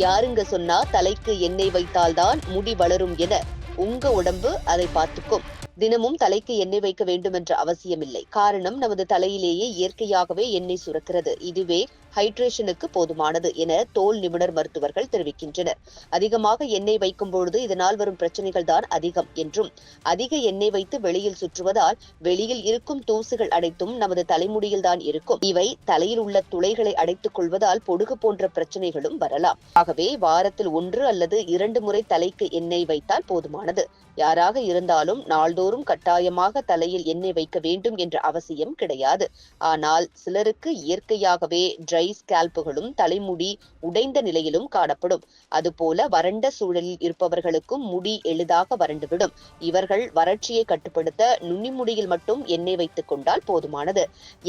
யாருங்க சொன்னா தலைக்கு எண்ணெய் வைத்தால்தான் முடி வளரும் என? உங்க உடம்பு அதை பார்த்துக்கும். தினமும் தலைக்கு எண்ணெய் வைக்க வேண்டும் என்ற அவசியமில்லை. காரணம், நமது தலையிலேயே இயற்கையாகவே எண்ணெய் சுரக்கிறது. இதுவே ஹைட்ரேஷனுக்கு போதுமானது என தோல் நிபுணர் மருத்துவர்கள் தெரிவிக்கின்றனர். அதிகமாக எண்ணெய் வைக்கும் பொழுது இதனால் வரும் பிரச்சனைகள் தான் அதிகம் என்றும், அதிக எண்ணெய் வைத்து வெளியில் சுற்றுவதால் வெளியில் இருக்கும் தூசுகள் அனைத்தும் நமது தலைமுடியில் தான் இருக்கும். இவை தலையில் உள்ள துளைகளை அடைத்துக் கொள்வதால் பொடுகு போன்ற பிரச்சனைகளும் வரலாம். ஆகவே வாரத்தில் 1 அல்லது 2 முறை தலைக்கு எண்ணெய் வைத்தால் போதுமானது. யாராக இருந்தாலும் நாள்தோறும் கட்டாயமாக தலையில் எண்ணெய் வைக்க வேண்டும் என்ற அவசியம் கிடையாது. ஆனால் சிலருக்கு இயற்கையாகவே ட்ரை ஸ்கேல்ப்புகளும் தலைமுடி உடைந்த நிலையிலும் காணப்படும். அதுபோல வறண்ட சூழலில் இருப்பவர்களுக்கும் முடி எளிதாக வறண்டுவிடும். இவர்கள் வறட்சியை கட்டுப்படுத்த நுனிமுடியில் மட்டும் எண்ணெய் வைத்துக் கொண்டால் போதுமானது.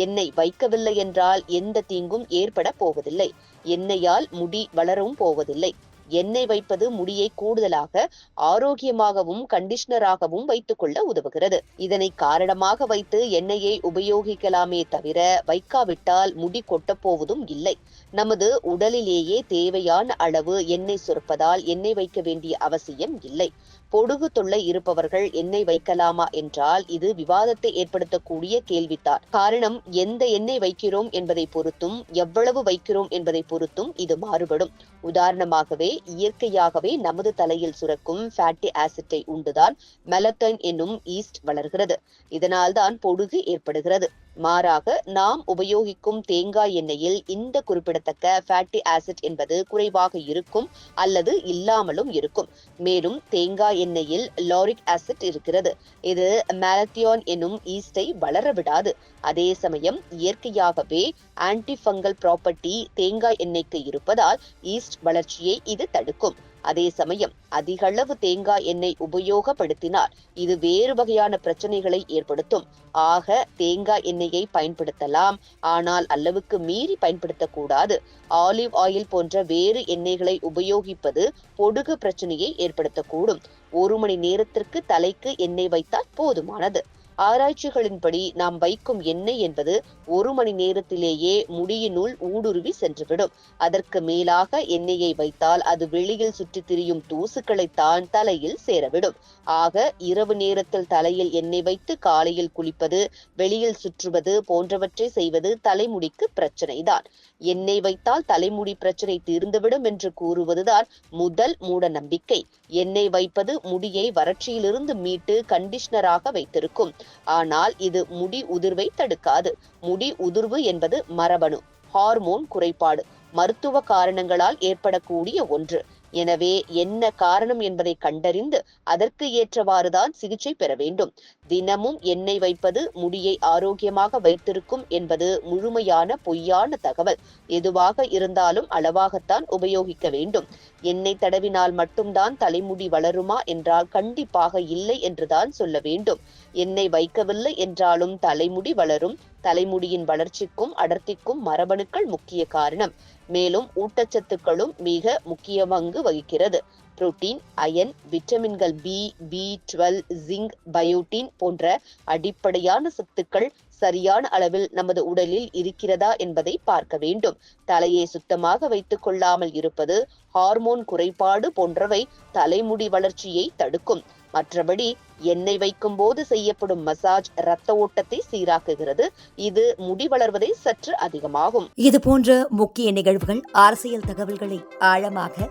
எண்ணெய் வைக்கவில்லை என்றால் எந்த தீங்கும் ஏற்பட போவதில்லை. எண்ணெயால் முடி வளரவும் போவதில்லை. எண்ணெய் வைப்பது முடியை கூடுதலாக ஆரோக்கியமாகவும் கண்டிஷனராகவும் வைத்துக் கொள்ள உதவுகிறது. இதனை காரணமாக வைத்து எண்ணெயை உபயோகிக்கலாமே தவிர வைக்காவிட்டால் முடி கொட்டப்போவதும் இல்லை. நமது உடலிலேயே தேவையான அளவு எண்ணெய் சுரப்பதால் எண்ணெய் வைக்க வேண்டிய அவசியம் இல்லை. பொடுகு தொல்லை இருப்பவர்கள் எண்ணெய் வைக்கலாமா என்றால் இது விவாதத்தை ஏற்படுத்தக்கூடிய கேள்வித்தான். காரணம், எந்த எண்ணெய் வைக்கிறோம் என்பதை பொறுத்தும் எவ்வளவு வைக்கிறோம் என்பதை பொறுத்தும் இது மாறுபடும். உதாரணமாகவே இயற்கையாகவே நமது தலையில் சுரக்கும் ஃபேட்டி ஆசிட்டை உண்டுதான் மெலட்டைன் என்னும் ஈஸ்ட் வளர்கிறது. இதனால்தான் பொடுகு ஏற்படுகிறது. மாறாக நாம் உபயோகிக்கும் தேங்காய் எண்ணெயில் இந்த குறிப்பிடத்தக்க ஃபேட்டி ஆசிட் என்பது குறைவாக இருக்கும் அல்லது இல்லாமலும் இருக்கும். மேலும் தேங்காய் எண்ணெயில் லாரிக் ஆசிட் இருக்கிறது. இது மெலத்தியான் என்னும் ஈஸ்டை வளர விடாது. அதே சமயம் இயற்கையாகவே ஆன்டி ஃபங்கல் ப்ராப்பர்ட்டி தேங்காய் எண்ணெய்க்கு இருப்பதால் ஈஸ்ட் வளர்ச்சியை இது தடுக்கும். அதே சமயம் அதிகளவு தேங்காய் எண்ணெய் உபயோகப்படுத்தினால் இது வேறு வகையான பிரச்சனைகளை ஏற்படுத்தும். ஆக தேங்காய் எண்ணெயை பயன்படுத்தலாம், ஆனால் அளவுக்கு மீறி பயன்படுத்தக்கூடாது. ஆலிவ் ஆயில் போன்ற வேறு எண்ணெய்களை உபயோகிப்பது பொடுகு பிரச்சனையை ஏற்படுத்தக்கூடும். 1 மணி நேரத்திற்கு தலைக்கு எண்ணெய் வைத்தால் போதுமானது. ஆராய்ச்சிகளின்படி நாம் வைக்கும் எண்ணெய் என்பது 1 மணி நேரத்திலேயே முடியினுள் ஊடுருவி சென்றுவிடும். அதற்கு மேலாக எண்ணெயை வைத்தால் அது வெளியில் சுற்றி திரியும் தூசுக்களைத்தான் தலையில் சேரவிடும். ஆக இரவு நேரத்தில் தலையில் எண்ணெய் வைத்து காலையில் குளிப்பது, வெளியில் சுற்றுவது போன்றவற்றை செய்வது தலைமுடிக்கு பிரச்சனைதான். எண்ணெய் வைத்தால் தலைமுடி பிரச்சனை தீர்ந்துவிடும் என்று கூறுவதுதான் முதல் மூட நம்பிக்கை. எண்ணெய் வைப்பது முடியை வறட்சியிலிருந்து மீட்டு கண்டிஷனராக வைத்திருக்கும். ஆனால் இது முடி உதிர்வை தடுக்காது. முடி உதிர்வு என்பது மரபணு, ஹார்மோன் குறைபாடு, மருத்துவ காரணங்களால் ஏற்படக்கூடிய ஒன்று. எனவே என்ன காரணம் என்பதை கண்டறிந்து அதற்கு ஏற்றவாறுதான் சிகிச்சை பெற வேண்டும். தினமும் எண்ணெய் வைப்பது முடியை ஆரோக்கியமாக வைத்திருக்கும் என்பது முழுமையான பொய்யான தகவல். எதுவாக இருந்தாலும் அளவாகத்தான் உபயோகிக்க வேண்டும். எண்ணெய் தடவினால் மட்டும்தான் தலைமுடி வளருமா என்றால் கண்டிப்பாக இல்லை என்றுதான் சொல்ல வேண்டும். எண்ணெய் வைக்கவில்லை என்றாலும் தலைமுடி வளரும். தலைமுடியின் வளர்ச்சிக்கும் அடர்த்திக்கும் மரபணுக்கள் முக்கிய காரணம். மேலும் ஊட்டச்சத்துக்களும் மிக முக்கிய பங்கு வகிக்கிறது. புரோட்டீன், அயன், விட்டமின்கள் பி, B12, ஜிங்க், பயோட்டின் போன்ற அடிப்படையான சத்துக்கள் சரியான அளவில் நமது உடலில் இருக்கிறதா என்பதை பார்க்க வேண்டும். தலையை சுத்தமாக வைத்துக் கொள்ளாமல் இருப்பது, ஹார்மோன் குறைபாடு போன்றவை தலைமுடி வளர்ச்சியை தடுக்கும். மற்றபடி எண்ணெய் வைக்கும் போது செய்யப்படும் மசாஜ் இரத்த ஓட்டத்தை சீராக்குகிறது. இது முடி வளர்வதை சற்று அதிகமாகும். இது போன்ற முக்கிய நிகழ்வுகள், அரசியல் தகவல்களை ஆழமாக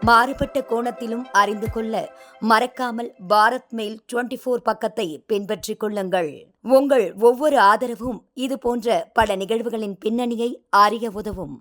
மாறுபட்ட கோணத்திலும் அறிந்து கொள்ள மறக்காமல் பாரத் மெயில் 24 பக்கத்தை பின்பற்றிக் கொள்ளுங்கள். உங்கள் ஒவ்வொரு ஆதரவும் இது போன்ற பல நிகழ்வுகளின் பின்னணியை அறிய உதவும்.